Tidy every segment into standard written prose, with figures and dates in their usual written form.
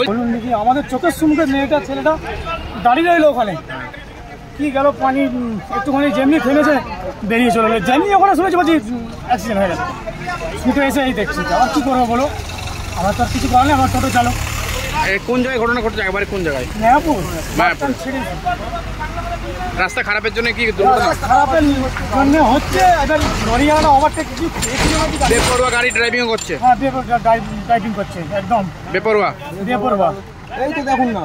বলুন দেখি, আমাদের চোখের সম্মুখে মেয়েটা ছেলেটা দাঁড়িয়ে রইলো ওখানে, কি গেল পানি একটুখানি যেমনি থেমেছে বেরিয়ে চলে গেলো, যেমনি ওখানে শুনেছি বলছি অ্যাক্সিডেন্ট হয়ে গেছে। ছুটে এসে এই দেখছি, আবার কী করবো বলো, আমার তো আর কিছু করার নেই, আমার টোটো চালক। কোন জায়গায় ঘটনা ঘটছে, একবারে কোন জায়গায়? মায়াপুর। রাস্তা খারাপের জন্য কি খারাপের জন্য হচ্ছে, এবার লরিওয়ালা ওভারটেক বেপরোয়া গাড়ি ড্রাইভিং করছে। হ্যাঁ, ড্রাইভিং করছে একদম বেপরোয়া। এই তো দেখুন না,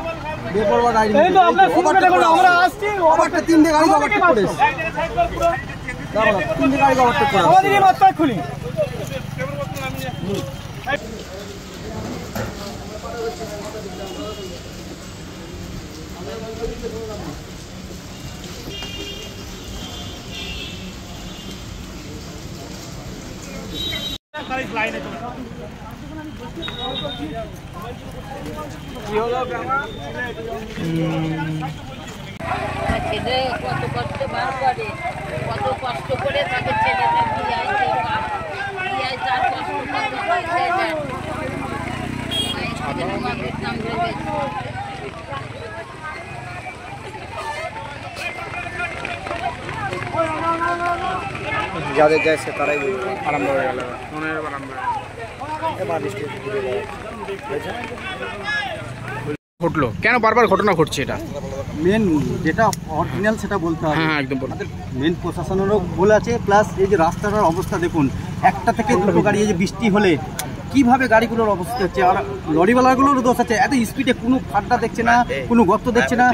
বেপরোয়া গাড়ি, এই তো আপনার সুবিধা দেখুন, আমরা আসছি ওভারটেক, তিনটে গাড়ি ওভারটেক করেছে, তিনটে গাড়ি ওভারটেক করে আমাদেরই মাত্রায় খুলি। ছেলে কত কষ্ট বার করে, কত কষ্ট করে তাকে ছেলেটা দিয়ে আসে, তার কষ্ট কত হয়েছে নাম যাদের যাচ্ছে তারাই আরম্ভ হয়ে গেল, মনের আরম্ভ ঘটলো কেন, বারবার ঘটনা ঘটছে এটা? মেন যেটা অরিজিনাল সেটা বলতে হবে। হ্যাঁ একদম, মেন প্রশাসনেরও ভুল আছে, প্লাস এই যে রাস্তাটার অবস্থা দেখুন, একটা থেকে দুটো গাড়ি, এই যে বৃষ্টি হলে কিভাবে গাড়িগুলোর অবস্থা হচ্ছে, আর লরিওয়ালাগুলোরও দোষ আছে, এত স্পিডে কোনো খাড্ডা দেখছে না, কোনো গর্ত দেখছে না,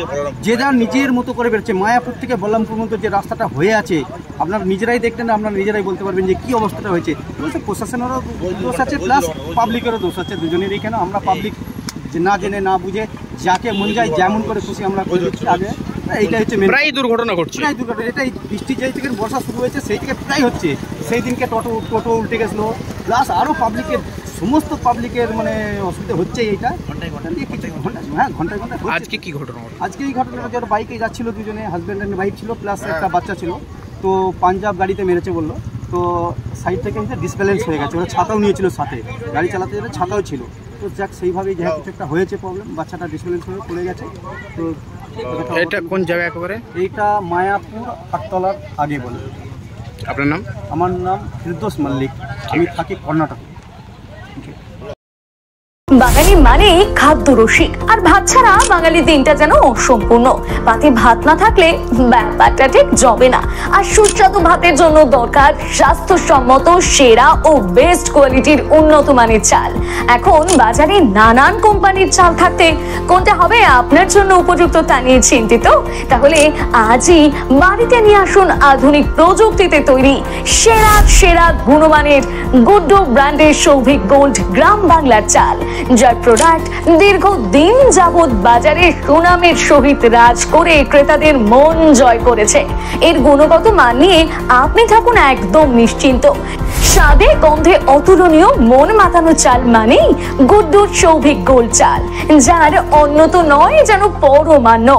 যে যার নিজের মতো করে বেরোচ্ছে। মায়াপুর থেকে বল্লামপুর মতো যে রাস্তাটা হয়ে আছে, আপনারা নিজেরাই দেখতেন, আপনারা নিজেরাই বলতে পারবেন যে কী অবস্থাটা হয়েছে। বলছে প্রশাসনেরও দোষ আছে, প্লাস পাবলিকেরও দোষ আছে, দুজনেরই। কেন আমরা পাবলিক না জেনে না বুঝে যাকে মন যায় যেমন করে খুশি আমরা করে দিচ্ছি আগে, এইটা হচ্ছে প্রায় দুর্ঘটনা ঘটছে। প্রায় দুর্ঘটনা, এটাই বৃষ্টি যেই থেকে বর্ষা শুরু হয়েছে সেই থেকে প্রায় হচ্ছে। সেই দিনকে টোটো উল্টে গেছিলো, প্লাস আরও পাবলিকের, সমস্ত পাবলিকের মানে অসুবিধা হচ্ছে। এইটা ঘন্টায় দিয়ে কিছু ঘন্টা, হ্যাঁ ঘন্টায় ঘন্টায়। আজকে কি ঘটনা? আজকে এই ঘটনাটা যারা বাইকে যাচ্ছিলো, দুজনে হাজব্যান্ড অ্যান্ড ওয়াইফ ছিল, প্লাস একটা বাচ্চা ছিল, তো পাঞ্জাব গাড়িতে মেরেছে বললো, তো সাইড থেকে ডিসব্যালেন্স হয়ে গেছে। ওরা ছাতাও নিয়েছিল সাথে, গাড়ি চালাতে গেলে ছাতাও ছিল, তো যাক সেইভাবেই যা কিছু একটা হয়েছে প্রবলেম, বাচ্চাটা ডিসব্যালেন্স হয়ে পড়ে গেছে। তো এটা কোন জায়গা একেবারে? এইটা মায়াপুর আটতলার আগে বলে। আপনার নাম? আমার নাম ফিরদৌস মল্লিক, আমি থাকি কর্ণাটক। বাঙালি মানে খাদ্য রসিক, আর ভাত ছাড়া বাঙালি দিনটা যেন অসম্পূর্ণ। পাতে ভাত না থাকলে ব্যাপারটা ঠিক জমে না। আর সুস্বাদু ভাতের জন্য দরকার স্বাস্থ্যসম্মত সেরা ও বেস্ট কোয়ালিটির উন্নত মানের চাল। এখন বাজারে নানান কোম্পানির চাল থাকতে কোনটা হবে আপনার জন্য উপযুক্ত তা নিয়ে চিন্তিত? তাহলে আজই বাড়িতে নিয়ে আসুন আধুনিক প্রযুক্তিতে তৈরি সেরা সেরা গুণমানের গুড্ডু ব্র্যান্ডের সৌভিক গোল্ড গ্রাম বাংলার চাল, যার প্রোডাক্ট দীর্ঘদিন যাবৎ বাজারে সুনামের সহিত রাজ করে ক্রেতাদের মন জয় করেছে। এর গুণগত মান নিয়ে আপনি থাকুন একদম নিশ্চিন্ত। স্বাদে গন্ধে অতুলনীয় মন মাতানো চাল মানেই গুড্ডুর সৌভিক গোল্ড চাল, যার অন্যত নয় যেন পরমান্ন।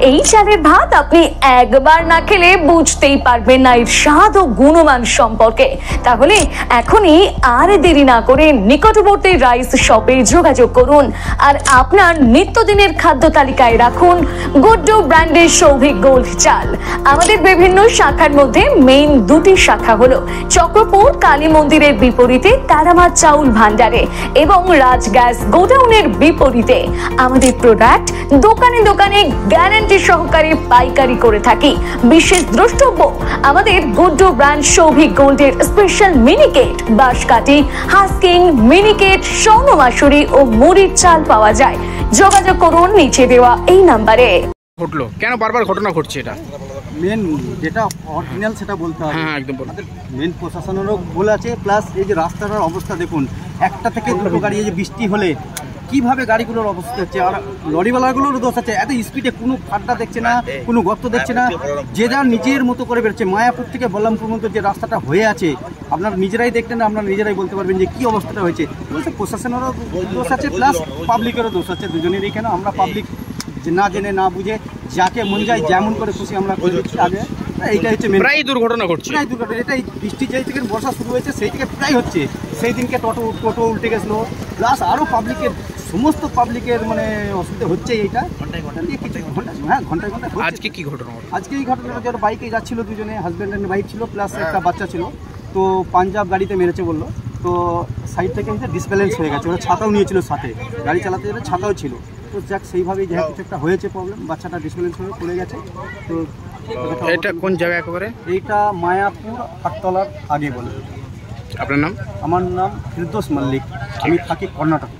এই চালের ভাত আপনি একবার না খেলে বুঝতেই পারবেন না এর স্বাদ ও গুণমান সম্পর্কে। তাহলে এখনই আর দেরি না করে নিকটবর্তী রাইস শপে যোগাযোগ করুন আর আপনার নিত্যদিনের খাদ্য তালিকায় রাখুন গুড্ডু ব্র্যান্ডের সৌভিক গোল্ড চাল। আমাদের বিভিন্ন শাখার মধ্যে মেইন দুটি শাখা হলো চক্রপুর কালী মন্দিরের বিপরীতে তারামার চাউল ভান্ডারে এবং রাজ গ্যাস গোডাউনের বিপরীতে। আমাদের প্রোডাক্ট দোকানে দোকানে গ্যারান্টি সহকারে পাইকারি করে থাকি। বিশেষ দ্রষ্টব্য, আমাদের গুড্ডু ব্র্যান্ড সৌভিক গোল্ডের স্পেশাল মিনিকেট, বাঁশকাঠি, হাস্কিং, মিনিকেট, স্বর্ণমাসুরি ও মুড়ির চাল পাওয়া যায়। যোগাযোগ করুন নিচে দেওয়া এই নাম্বারে। ঘটলো কেন, বারবার ঘটনা ঘটছে এটা? মেন যেটা অরিজিনাল সেটা বলতে হবে। হ্যাঁ একদম, মেন প্রশাসনেরও ভুল আছে, প্লাস এই যে রাস্তাটার অবস্থা দেখুন, একটা থেকে দুটো গাড়ি, এই যে বৃষ্টি হলে কিভাবে গাড়িগুলোর অবস্থা হচ্ছে, আর লরিওয়ালাগুলোরও দোষ আছে, এত স্পিডে কোনো খাড্ডা দেখছে না, কোনো গর্ত দেখছে না, যে যার নিজের মতো করে বেরোচ্ছে। মায়াপুর থেকে বল্লামপুর মতো যে রাস্তাটা হয়ে আছে, আপনারা নিজেরাই দেখতেন, আপনারা নিজেরাই বলতে পারবেন যে কী অবস্থাটা হয়েছে। বলছে প্রশাসনেরও দোষ আছে, প্লাস পাবলিকেরও দোষ আছে, দুজনেরই। কেন আমরা পাবলিক না জেনে না বুঝে যাকে মন যায় যেমন করে খুশি আমরা করে দিচ্ছি আগে, এইটা হচ্ছে main প্রায় দুর্ঘটনা ঘটছে। প্রায় দুর্ঘটনা, এটা এই বৃষ্টি যেই থেকে বর্ষা শুরু হয়েছে সেই থেকে প্রায় হচ্ছে। সেই দিনকে টোটো উল্টে গেছিলো, প্লাস আরও পাবলিকের সমস্ত পাবলিকের মানে অসুবিধা হচ্ছে। এইটা ঘন্টায় ঘন্টায় হচ্ছে। আজকে কি ঘটনা ঘটলো? আজকে এই ঘটনাটা যারা বাইকে যাচ্ছিল, দুজনে হাজব্যান্ড অ্যান্ড ওয়াইফ ছিল, প্লাস একটা বাচ্চা ছিল। তো পাঞ্জাব গাড়িতে মেরেছে বললো। তো সাইড থেকে ডিসব্যালেন্স হয়ে গেছে, ওরা ছাতাও নিয়েছিল সাথে, গাড়ি চালাতে গেলে ছাতাও ছিল। তো যাক সেইভাবেই যা কিছু একটা হয়েছে প্রবলেম, বাচ্চাটা ডিসব্যালেন্স হয়ে পড়ে গেছে। তো এটা কোন জায়গা একেবারে? এইটা মায়াপুর হাটতলার আগে বলে। আপনার নাম? আমার নাম ফিরদৌস মল্লিক, আমি থাকি কর্ণাটক।